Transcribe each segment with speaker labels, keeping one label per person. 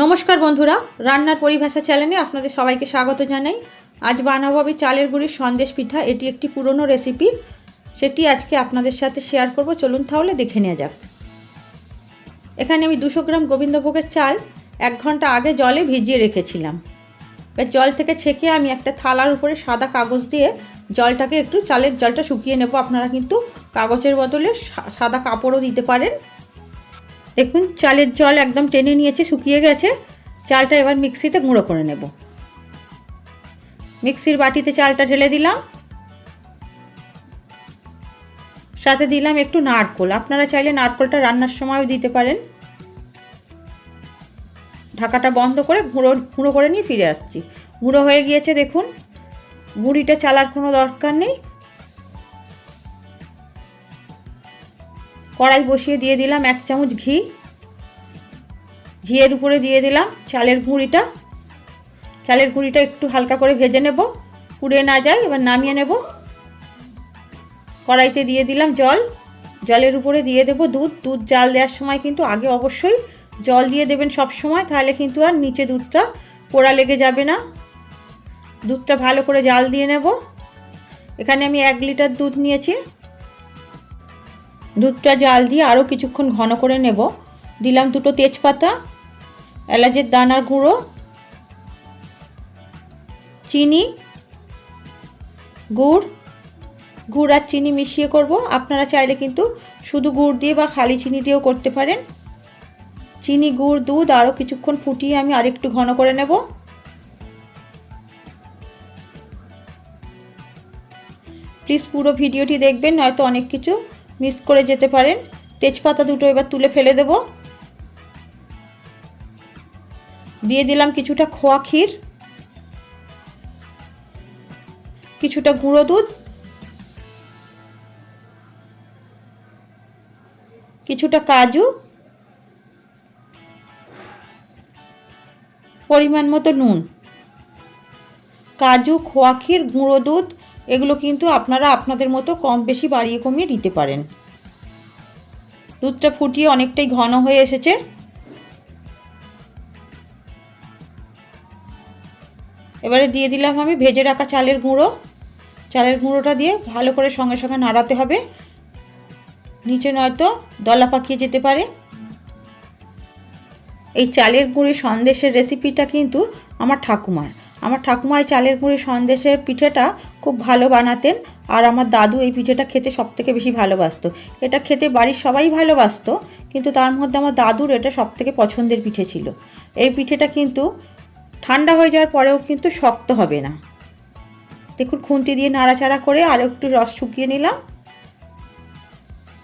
Speaker 1: নমস্কার বন্ধুরা, রান্নার পরিভাষা চ্যানেলে আপনাদের সবাইকে স্বাগত জানাই। আজ বানাবো আমি চালের গুঁড়ির সন্দেশ পিঠা। এটি একটি পুরনো রেসিপি, সেটি আজকে আপনাদের সাথে শেয়ার করব। চলুন তাহলে দেখে নেওয়া যাক। এখানে আমি 200 গ্রাম গোবিন্দভোগের চাল 1 ঘন্টা আগে জলে ভিজিয়ে রেখেছিলাম। এবার জল থেকে ছেঁকে আমি একটা থালার উপরে সাদা কাগজ দিয়ে জলটাকে একটু চালের জলটা শুকিয়ে নেব। আপনারা কিন্তু কাগজের বদলে সাদা কাপড়ও দিতে পারেন। দেখুন চালের জল একদম টেনে নিয়েছে, শুকিয়ে গেছে। চালটা এবার মিক্সিতে গুঁড়ো করে নেব। মিক্সির বাটিতে চালটা ঢেলে দিলাম, সাথে দিলাম একটু নারকেল। আপনারা চাইলে নারকেলটা রান্নার সময়ও দিতে পারেন। ঢাকাটা বন্ধ করে গুঁড়ো করে নিয়ে ফিরে আসছি। গুঁড়ো হয়ে গিয়েছে দেখুন। গুঁড়িটা চালার কোনো দরকার নেই। কড়াই বসিয়ে দিয়ে দিলাম 1 চামচ ঘি। ঘিয়ের উপরে দিয়ে দিলাম চালের গুঁড়িটা। চালের গুঁড়িটা একটু হালকা করে ভেজে নেব, পুড়ে না যায়। এবার নামিয়ে নেব। কড়াইতে দিয়ে দিলাম জল। জলের উপরে দিয়ে দেব দুধ। জাল দেওয়ার সময় কিন্তু আগে অবশ্যই জল দিয়ে দেবেন সব সময়, তাহলে কিন্তু আর নিচে দুধটা পোড়া লেগে যাবে না। দুধটা ভালো করে জাল দিয়ে নেব। এখানে আমি 1 লিটার দুধ নিয়েছি। দুধটা জাল দিয়ে আরও কিছুক্ষণ ঘন করে নেব। দিলাম 2টো তেজপাতা, এলাচের দানার গুঁড়ো, চিনি, গুড় আর চিনি মিশিয়ে করব। আপনারা চাইলে কিন্তু শুধু গুড় দিয়ে বা খালি চিনি দিয়েও করতে পারেন। চিনি, গুড়, দুধ আরও কিছুক্ষণ ফুটিয়ে আমি আরেকটু ঘন করে নেব। প্লিজ পুরো ভিডিওটি দেখবেন, নয়তো অনেক কিছু মিস করে যেতে পারেন। তেজপাতা দুটো এবার তুলে ফেলে দেব। দিয়ে দিলাম কিছুটা খোয়া ক্ষীর, কিছুটা গুঁড়ো দুধ, কিছুটা কাজু, পরিমাণ মতো নুন। কাজু, খোয়া ক্ষীর, গুঁড়ো দুধ এগুলো কিন্তু আপনারা আপনাদের মতো কম বেশি বাড়িয়ে কমিয়ে দিতে পারেন। দুধটা ফুটিয়ে অনেকটাই ঘন হয়ে এসেছে। এবারে দিয়ে দিলাম আমি ভেজে রাখা চালের গুঁড়ো। চালের গুঁড়োটা দিয়ে ভালো করে সঙ্গে সঙ্গে নাড়াতে হবে, নিচে নয়তো দলা পাকিয়ে যেতে পারে। এই চালের গুঁড়ির সন্দেশের রেসিপিটা কিন্তু আমার ঠাকুমা এই চালের গুঁড়ির সন্দেশের পিঠেটা খুব ভালো বানাতেন। আর আমার দাদু এই পিঠেটা খেতে সবথেকে বেশি ভালোবাসতো। এটা খেতে বাড়ির সবাই ভালোবাসতো, কিন্তু তার মধ্যে আমার দাদুর এটা সবথেকে পছন্দের পিঠে ছিল। এই পিঠেটা কিন্তু ঠান্ডা হয়ে যাওয়ার পরেও কিন্তু শক্ত হবে না। দেখুন খুন্তি দিয়ে নাড়াচাড়া করে আরও একটু রস শুকিয়ে নিলাম।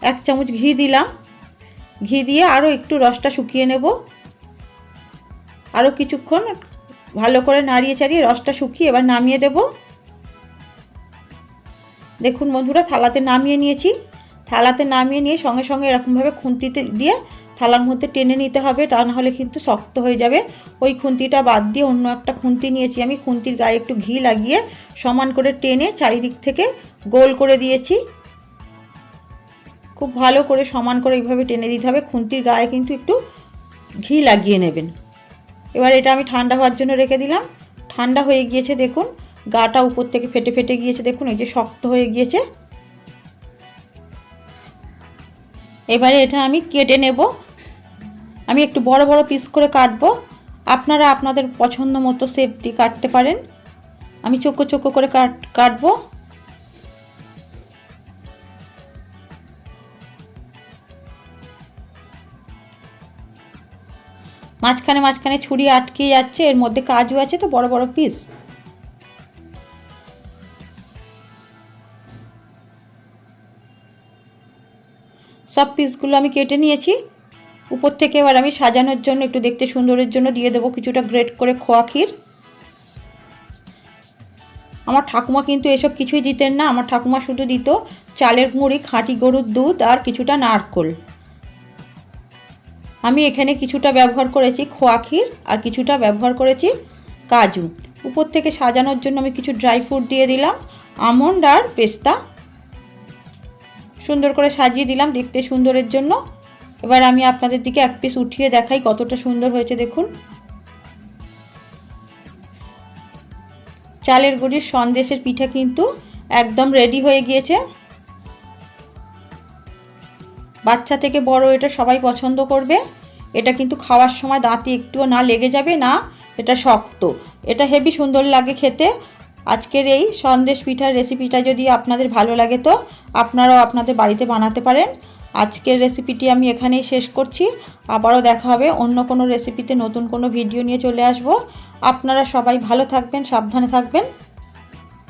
Speaker 1: 1 চামচ ঘি দিলাম। ঘি দিয়ে আরও একটু রসটা শুকিয়ে নেব। আরও কিছুক্ষণ ভালো করে নাড়িয়ে চাড়িয়ে রসটা শুকিয়ে এবার নামিয়ে দেব। দেখুন বন্ধুরা, থালাতে নামিয়ে নিয়েছি। থালাতে নামিয়ে নিয়ে সঙ্গে সঙ্গে এরকমভাবে খুন্তিতে দিয়ে থালার মধ্যে টেনে নিতে হবে, তা নাহলে কিন্তু শক্ত হয়ে যাবে। ওই খুন্তিটা বাদ দিয়ে অন্য একটা খুন্তি নিয়েছি আমি। খুন্তির গায়ে একটু ঘি লাগিয়ে সমান করে টেনে চারিদিক থেকে গোল করে দিয়েছি। খুব ভালো করে সমান করে এইভাবে টেনে দিতে হবে। খুন্তির গায়ে কিন্তু একটু ঘি লাগিয়ে নেবেন। এবার এটা আমি ঠান্ডা হওয়ার জন্য রেখে দিলাম। ঠান্ডা হয়ে গিয়েছে দেখুন, গাটা উপর থেকে ফেটে ফেটে গিয়েছে। দেখুন এই যে শক্ত হয়ে গিয়েছে। এবারে এটা আমি কেটে নেব। আমি একটু বড় বড় পিস করে কাটবো। আপনারা আপনাদের পছন্দ মতো শেপ দিয়ে কাটতে পারেন। আমি চোখো চোখো করে কাটবো। মাঝখানে ছুরি আটকে যাচ্ছে, এর মধ্যে কাজু আছে তো বড় বড় পিস। সব পিসগুলো আমি কেটে নিয়েছি। উপর থেকে এবার আমি সাজানোর জন্য একটু দেখতে সুন্দরের জন্য দিয়ে দেবো কিছুটা গ্রেট করে খোয়া ক্ষীর। আমার ঠাকুমা কিন্তু এসব কিছুই দিতেন না। আমার ঠাকুমা শুধু দিত চালের গুঁড়ি, খাঁটি গরুর দুধ আর কিছুটা নারকেল। আমি এখানে কিছুটা ব্যবহার করেছি খোয়া ক্ষীর আর কিছুটা ব্যবহার করেছি কাজু। উপর থেকে সাজানোর জন্য আমি কিছু ড্রাই ফ্রুট দিয়ে দিলাম, আমন্ড আর পেস্তা। সুন্দর করে সাজিয়ে দিলাম দেখতে সুন্দরের জন্য। এবার আমি আপনাদের দিকে 1 পিস উঠিয়ে দেখাই কতটা সুন্দর হয়েছে দেখুন। চালের গুঁড়ির সন্দেশের পিঠে কিন্তু একদম রেডি হয়ে গিয়েছে। বাচ্চা থেকে বড় এটা সবাই পছন্দ করবে। এটা কিন্তু খাওয়ার সময় দাঁতে একটুও না লেগে যাবে, না এটা শক্ত, এটা হেভি সুন্দর লাগে খেতে। আজকের এই সন্দেশ পিঠার রেসিপিটা যদি আপনাদের ভালো লাগে তো আপনারাও আপনাদের বাড়িতে বানাতে পারেন। আজকের রেসিপিটি আমি এখানেই শেষ করছি। আবারও দেখা হবে অন্য কোনো রেসিপিতে, নতুন কোনো ভিডিও নিয়ে চলে আসব। আপনারা সবাই ভালো থাকবেন, সাবধানে থাকবেন।